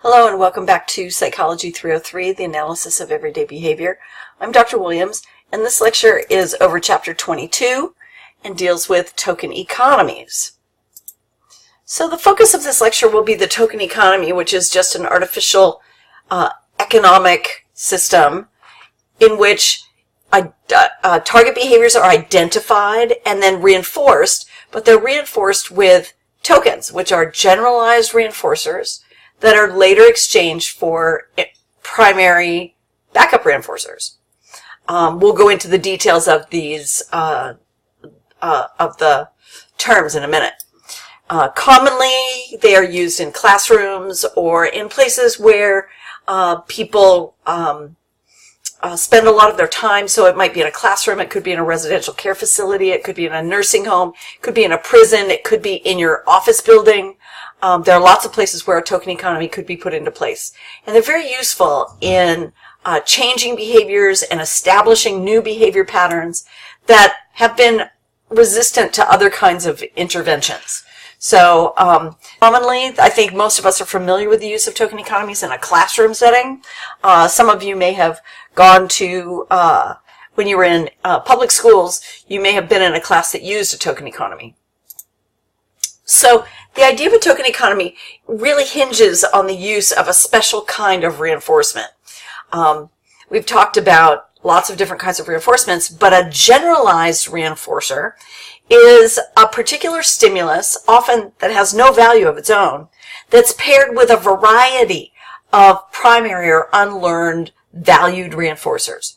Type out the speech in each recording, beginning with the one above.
Hello and welcome back to Psychology 303, the analysis of everyday behavior. I'm Dr. Williams, and this lecture is over chapter 22 and deals with token economies. So the focus of this lecture will be the token economy, which is just an artificial economic system in which target behaviors are identified and then reinforced, but they're reinforced with tokens, which are generalized reinforcers that are later exchanged for primary backup reinforcers. We'll go into the details of these, of the terms in a minute. Commonly, they are used in classrooms or in places where people spend a lot of their time. So it might be in a classroom, it could be in a residential care facility, it could be in a nursing home, it could be in a prison, it could be in your office building. There are lots of places where a token economy could be put into place. And they're very useful in changing behaviors and establishing new behavior patterns that have been resistant to other kinds of interventions. So commonly, I think most of us are familiar with the use of token economies in a classroom setting. Some of you may have gone to, when you were in public schools, you may have been in a class that used a token economy. So the idea of a token economy really hinges on the use of a special kind of reinforcement. We've talked about lots of different kinds of reinforcements, but a generalized reinforcer is a particular stimulus, often that has no value of its own, that's paired with a variety of primary or unlearned valued reinforcers.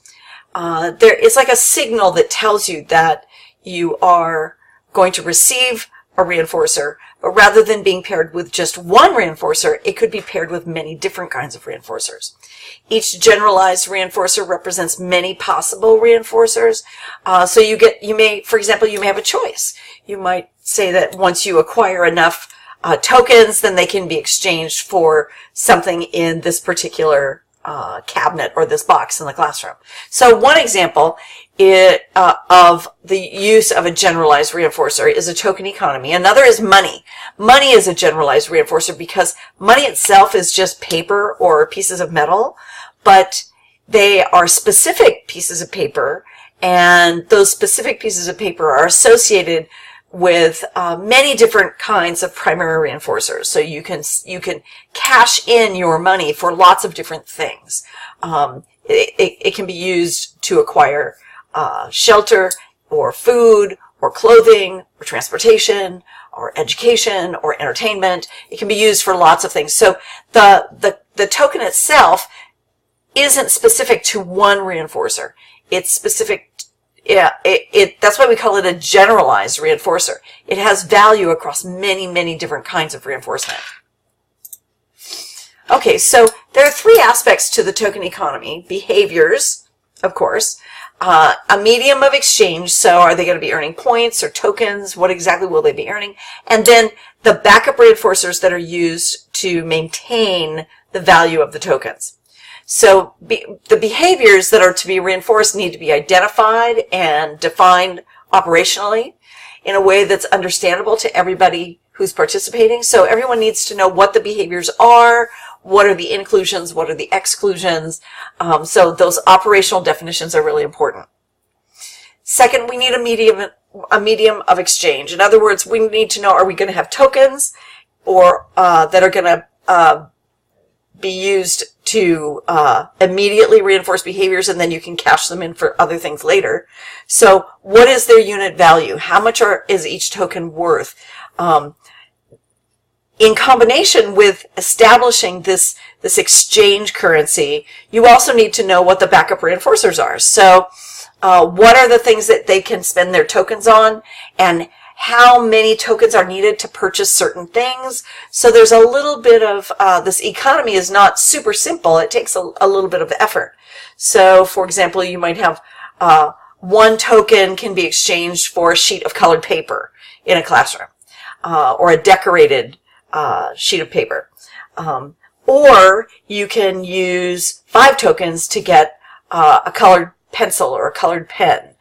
It's like a signal that tells you that you are going to receive a reinforcer, but rather than being paired with just one reinforcer, it could be paired with many different kinds of reinforcers. Each generalized reinforcer represents many possible reinforcers. So you may, for example, you may have a choice. You might say that once you acquire enough tokens, then they can be exchanged for something in this particular cabinet or this box in the classroom. So one example of the use of a generalized reinforcer is a token economy. Another is money. Money is a generalized reinforcer because money itself is just paper or pieces of metal, but they are specific pieces of paper, and those specific pieces of paper are associated with many different kinds of primary reinforcers. So you can cash in your money for lots of different things. It can be used to acquire shelter or food or clothing or transportation or education or entertainment. It can be used for lots of things. So the token itself isn't specific to one reinforcer. It's specific. That's why we call it a generalized reinforcer. It has value across many, many different kinds of reinforcement. Okay, so there are three aspects to the token economy. Behaviors, of course. A medium of exchange, so are they going to be earning points or tokens? What exactly will they be earning? And then the backup reinforcers that are used to maintain the value of the tokens. So the behaviors that are to be reinforced need to be identified and defined operationally in a way that's understandable to everybody who's participating. So everyone needs to know what the behaviors are, what are the inclusions, what are the exclusions. So those operational definitions are really important. Second, we need a medium of exchange. In other words, we need to know, are we going to have tokens or that are going to be used to immediately reinforce behaviors, and then you can cash them in for other things later. So what is their unit value? How much is each token worth? In combination with establishing this exchange currency, you also need to know what the backup reinforcers are. So what are the things that they can spend their tokens on, and how many tokens are needed to purchase certain things. So there's a little bit of, this economy is not super simple. It takes a little bit of effort. So, for example, you might have one token can be exchanged for a sheet of colored paper in a classroom, or a decorated sheet of paper. Or you can use 5 tokens to get a colored pencil or a colored pen.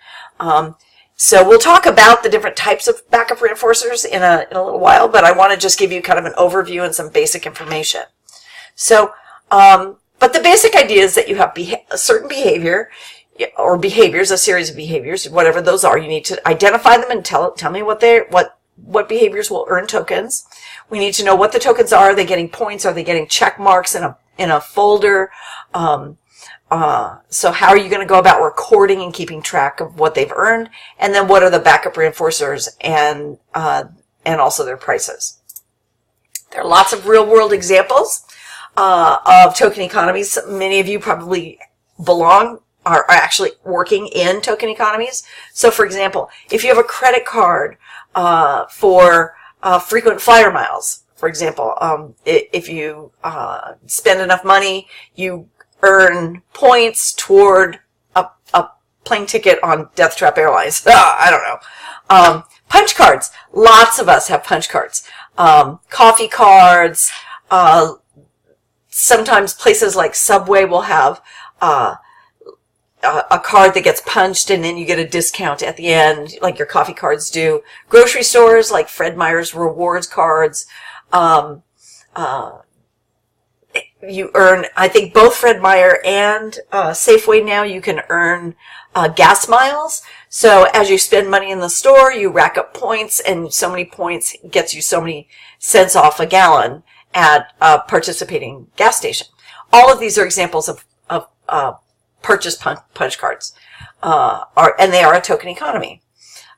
So we'll talk about the different types of backup reinforcers in a little while, but I want to just give you kind of an overview and some basic information. So, but the basic idea is that you have a certain behavior or behaviors, a series of behaviors, whatever those are. You need to identify them and tell me what behaviors will earn tokens. We need to know what the tokens are. Are they getting points? Are they getting check marks in a folder? So how are you going to go about recording and keeping track of what they've earned? And then what are the backup reinforcers and also their prices? There are lots of real world examples of token economies. Many of you probably are actually working in token economies. So for example, if you have a credit card for frequent flyer miles, for example, if you spend enough money, you earn points toward a plane ticket on Death Trap Airlines. I don't know. Punch cards. Lots of us have punch cards. Coffee cards. Sometimes places like Subway will have a card that gets punched and then you get a discount at the end, like your coffee cards do. Grocery stores like Fred Meyer's rewards cards. You earn, I think both Fred Meyer and Safeway now, you can earn gas miles. So as you spend money in the store, you rack up points, and so many points gets you so many cents off a gallon at a participating gas station. All of these are examples of purchase punch cards, and they are a token economy.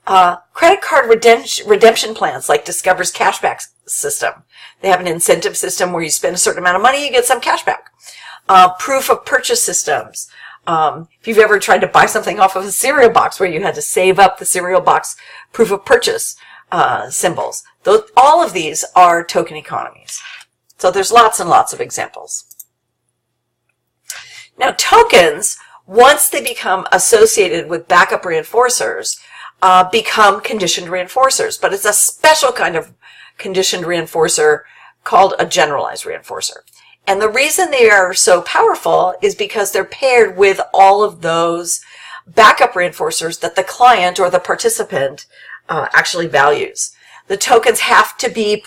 Credit card redemption plans like Discover's cashback system. They have an incentive system where you spend a certain amount of money, you get some cash back. Proof of purchase systems. If you've ever tried to buy something off of a cereal box where you had to save up the cereal box proof of purchase symbols. All of these are token economies. So there's lots and lots of examples. Now tokens, once they become associated with backup reinforcers, become conditioned reinforcers, but it's a special kind of conditioned reinforcer called a generalized reinforcer. And the reason they are so powerful is because they're paired with all of those backup reinforcers that the client or the participant actually values. The tokens have to be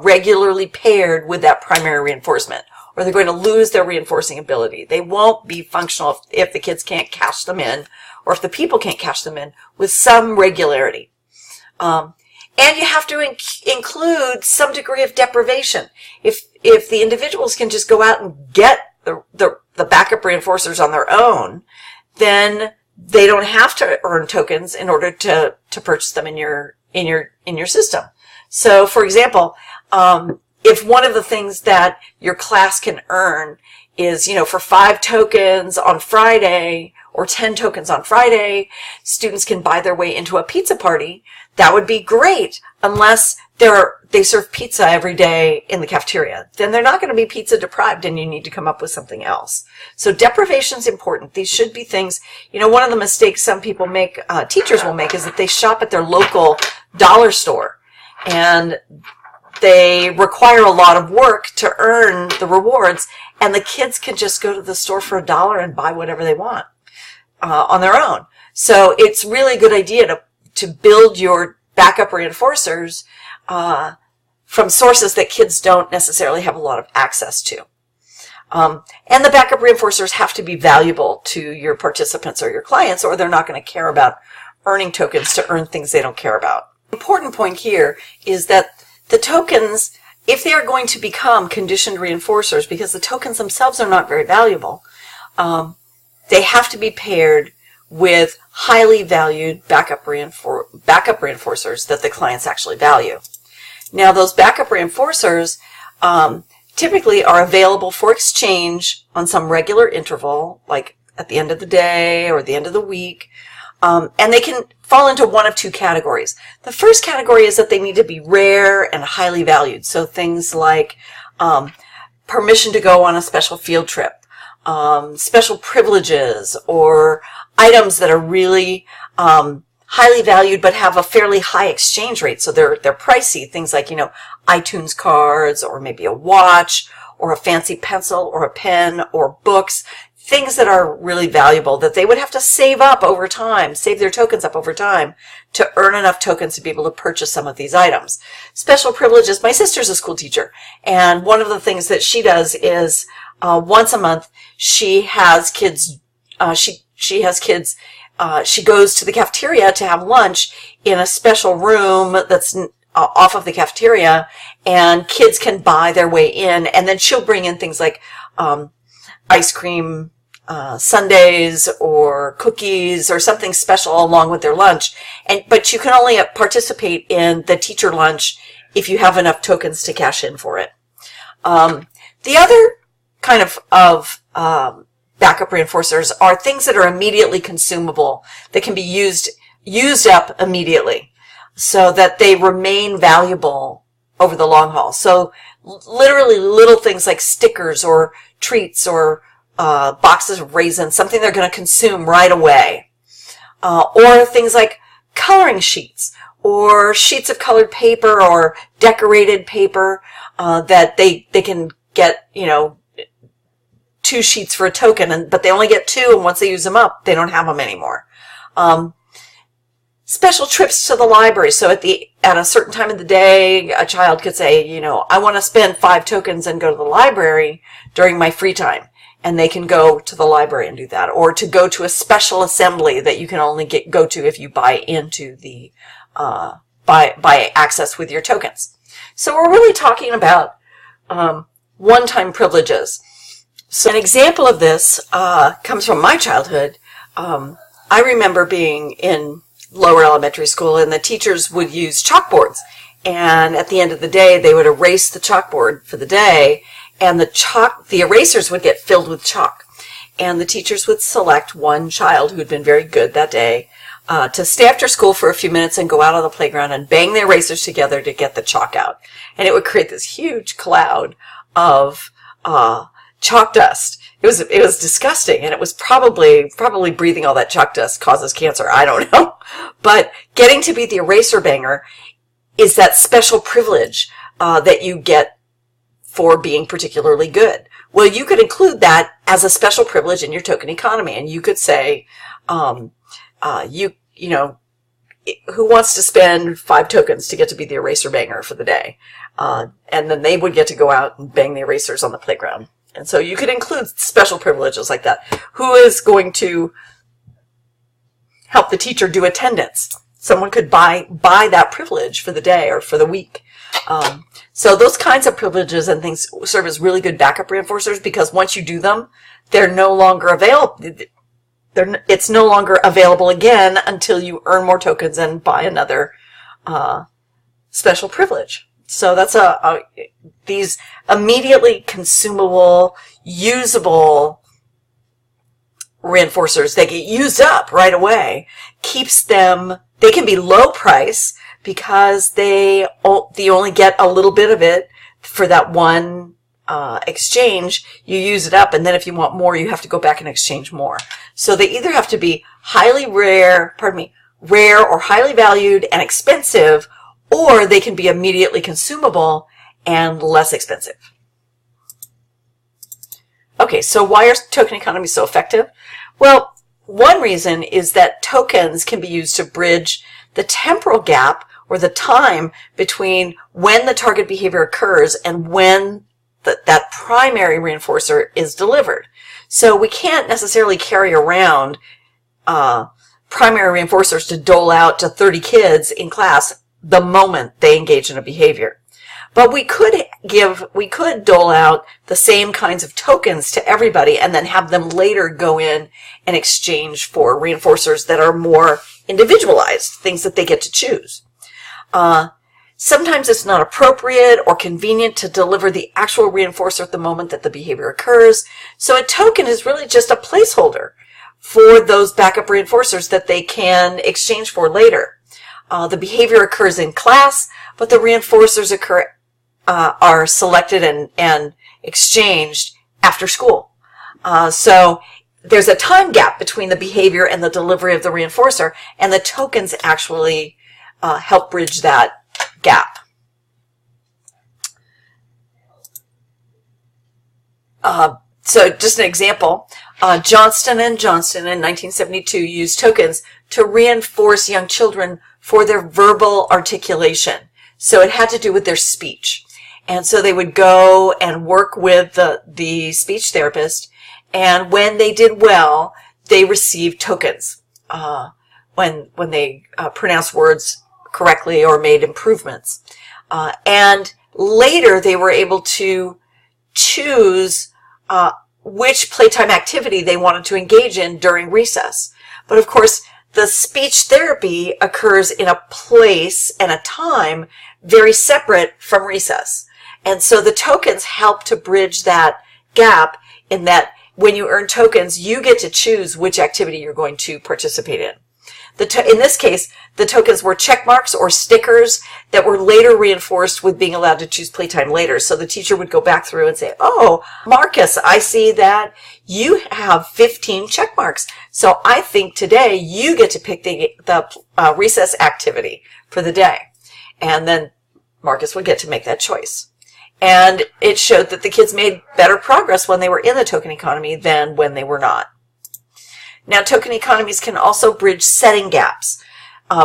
regularly paired with that primary reinforcement, or they're going to lose their reinforcing ability. They won't be functional if the kids can't cash them in, or if the people can't cash them in with some regularity. And you have to include some degree of deprivation. If the individuals can just go out and get the backup reinforcers on their own, then they don't have to earn tokens in order to purchase them in your system. So, for example, if one of the things that your class can earn is, for 5 tokens on Friday or 10 tokens on Friday, students can buy their way into a pizza party. That would be great, unless they serve pizza every day in the cafeteria. Then they're not going to be pizza deprived, and you need to come up with something else. So deprivation is important. These should be things, one of the mistakes some people make, teachers will make, is that they shop at their local dollar store, and they require a lot of work to earn the rewards, and the kids can just go to the store for $1 and buy whatever they want on their own. So it's really a good idea to build your backup reinforcers from sources that kids don't necessarily have a lot of access to. And the backup reinforcers have to be valuable to your participants or your clients, or they're not going to care about earning tokens to earn things they don't care about. The important point here is that the tokens, if they are going to become conditioned reinforcers, because the tokens themselves are not very valuable, they have to be paired with highly valued backup reinforcers that the clients actually value. Now, those backup reinforcers typically are available for exchange on some regular interval, like at the end of the day or the end of the week, and they can fall into one of 2 categories. The first category is that they need to be rare and highly valued, so things like permission to go on a special field trip, special privileges, or items that are really highly valued but have a fairly high exchange rate, so they're pricey. Things like iTunes cards, or maybe a watch, or a fancy pencil, or a pen, or books. things that are really valuable that they would have to save up over time, save their tokens up over time to earn enough tokens to be able to purchase some of these items. Special privileges. My sister's a school teacher, and one of the things that she does is once a month she has kids. She goes to the cafeteria to have lunch in a special room that's off of the cafeteria, and kids can buy their way in, and then she'll bring in things like ice cream sundaes or cookies or something special along with their lunch. But you can only participate in the teacher lunch if you have enough tokens to cash in for it. The other kind of backup reinforcers are things that are immediately consumable, that can be used up immediately so that they remain valuable over the long haul. So literally little things like stickers or treats or boxes of raisins, something they're going to consume right away. Or things like coloring sheets or sheets of colored paper or decorated paper that they can get, 2 sheets for a token, but they only get 2, and once they use them up, they don't have them anymore. Special trips to the library. So at a certain time of the day, a child could say, I want to spend 5 tokens and go to the library during my free time. And they can go to the library and do that. Or to go to a special assembly that you can only go to if you buy into the, buy access with your tokens. So we're really talking about one-time privileges. So an example of this comes from my childhood. I remember being in lower elementary school, and the teachers would use chalkboards. And at the end of the day, they would erase the chalkboard for the day, and the erasers would get filled with chalk. And the teachers would select one child who had been very good that day to stay after school for a few minutes and go out on the playground and bang the erasers together to get the chalk out. And it would create this huge cloud of chalk dust. It was disgusting, and it was probably breathing all that chalk dust causes cancer. I don't know. But getting to be the eraser banger is that special privilege that you get for being particularly good. Well, you could include that as a special privilege in your token economy, and you could say, who wants to spend 5 tokens to get to be the eraser banger for the day? And then they would get to go out and bang the erasers on the playground. And so you could include special privileges like that. Who is going to help the teacher do attendance? Someone could buy that privilege for the day or for the week. So those kinds of privileges and things serve as really good backup reinforcers, because once you do them, they're no longer available. It's no available again until you earn more tokens and buy another special privilege. So that's these immediately consumable, usable reinforcers. They get used up right away. They can be low price because they only get a little bit of it for that one exchange. You use it up, and then if you want more, you have to go back and exchange more. So they either have to be rare or highly valued and expensive, or they can be immediately consumable and less expensive. Okay, so why are token economies so effective? Well, one reason is that tokens can be used to bridge the temporal gap, or the time between when the target behavior occurs and when that primary reinforcer is delivered. So we can't necessarily carry around primary reinforcers to dole out to 30 kids in class the moment they engage in a behavior. But we could dole out the same kinds of tokens to everybody and then have them later go in and exchange for reinforcers that are more individualized, things that they get to choose. Sometimes it's not appropriate or convenient to deliver the actual reinforcer at the moment that the behavior occurs. So a token is really just a placeholder for those backup reinforcers that they can exchange for later. The behavior occurs in class, but the reinforcers are selected and exchanged after school. So there's a time gap between the behavior and the delivery of the reinforcer, and the tokens actually help bridge that gap. So just an example, Johnston & Johnston in 1972 used tokens to reinforce young children for their verbal articulation. So it had to do with their speech. And so they would go and work with the speech therapist, and when they did well, they received tokens when they pronounced words correctly or made improvements. And later they were able to choose which playtime activity they wanted to engage in during recess. But of course, the speech therapy occurs in a place and a time very separate from recess. And so the tokens help to bridge that gap, in that when you earn tokens, you get to choose which activity you're going to participate in. In this case, the tokens were check marks or stickers that were later reinforced with being allowed to choose playtime later. So the teacher would go back through and say, oh, Marcus, I see that you have 15 check marks. So I think today you get to pick the recess activity for the day. And then Marcus would get to make that choice. And it showed that the kids made better progress when they were in the token economy than when they were not. Now, token economies can also bridge setting gaps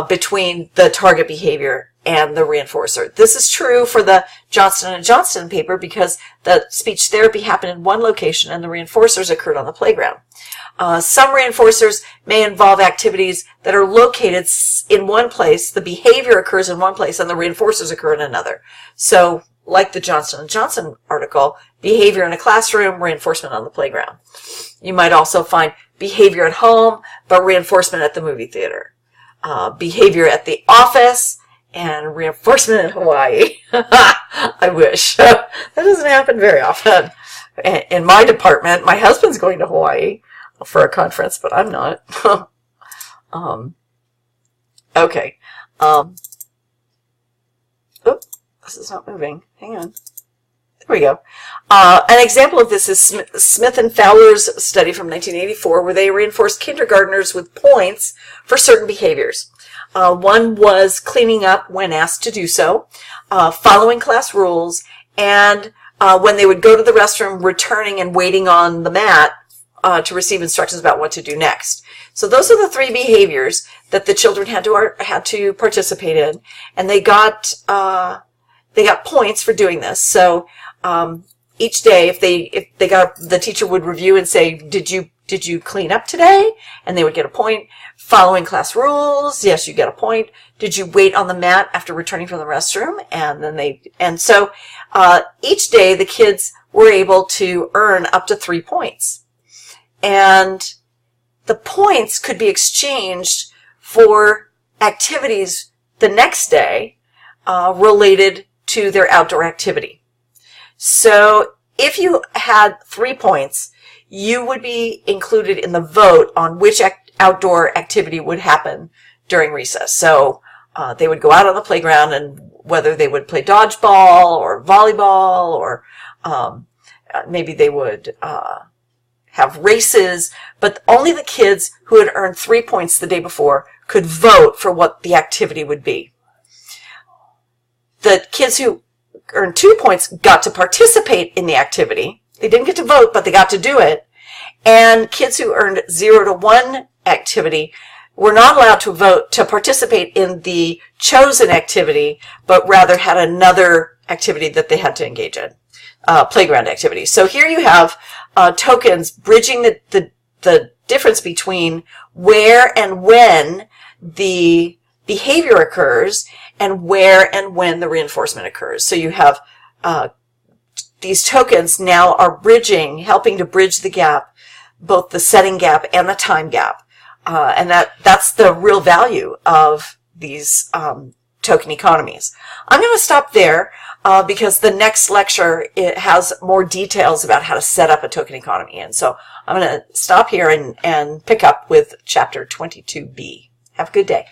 between the target behavior and the reinforcer. This is true for the Johnston & Johnston paper because the speech therapy happened in one location and the reinforcers occurred on the playground. Some reinforcers may involve activities that are located in one place, the behavior occurs in one place, and the reinforcers occur in another. So, like the Johnston & Johnston article, behavior in a classroom, reinforcement on the playground. You might also find behavior at home, but reinforcement at the movie theater. Behavior at the office, and reinforcement in Hawaii. I wish. That doesn't happen very often. In my department, my husband's going to Hawaii for a conference, but I'm not. Okay. Oops, this is not moving. Hang on. There we go. An example of this is Smith and Fowler's study from 1984, where they reinforced kindergartners with points for certain behaviors. One was cleaning up when asked to do so, following class rules, and when they would go to the restroom, returning and waiting on the mat to receive instructions about what to do next. So those are the three behaviors that the children had to participate in, and they got points for doing this. So each day, if they got, the teacher would review and say, did you clean up today? And they would get a point. Following class rules, yes, you get a point. Did you wait on the mat after returning from the restroom? And so each day the kids were able to earn up to 3 points. And the points could be exchanged for activities the next day related to their outdoor activity. So if you had 3 points, you would be included in the vote on which outdoor activity would happen during recess. So they would go out on the playground, and whether they would play dodgeball or volleyball, or maybe they would have races, but only the kids who had earned 3 points the day before could vote for what the activity would be. The kids who earned 2 points got to participate in the activity. They didn't get to vote, but they got to do it. And kids who earned 0 to 1 activity were not allowed to vote to participate in the chosen activity, but rather had another activity that they had to engage in, playground activity. So here you have tokens bridging the difference between where and when the behavior occurs and where and when the reinforcement occurs. So you have these tokens now are helping to bridge the gap, both the setting gap and the time gap. And that's the real value of these token economies. I'm going to stop there because the next lecture, it has more details about how to set up a token economy. And so I'm going to stop here and pick up with chapter 22b. Have a good day.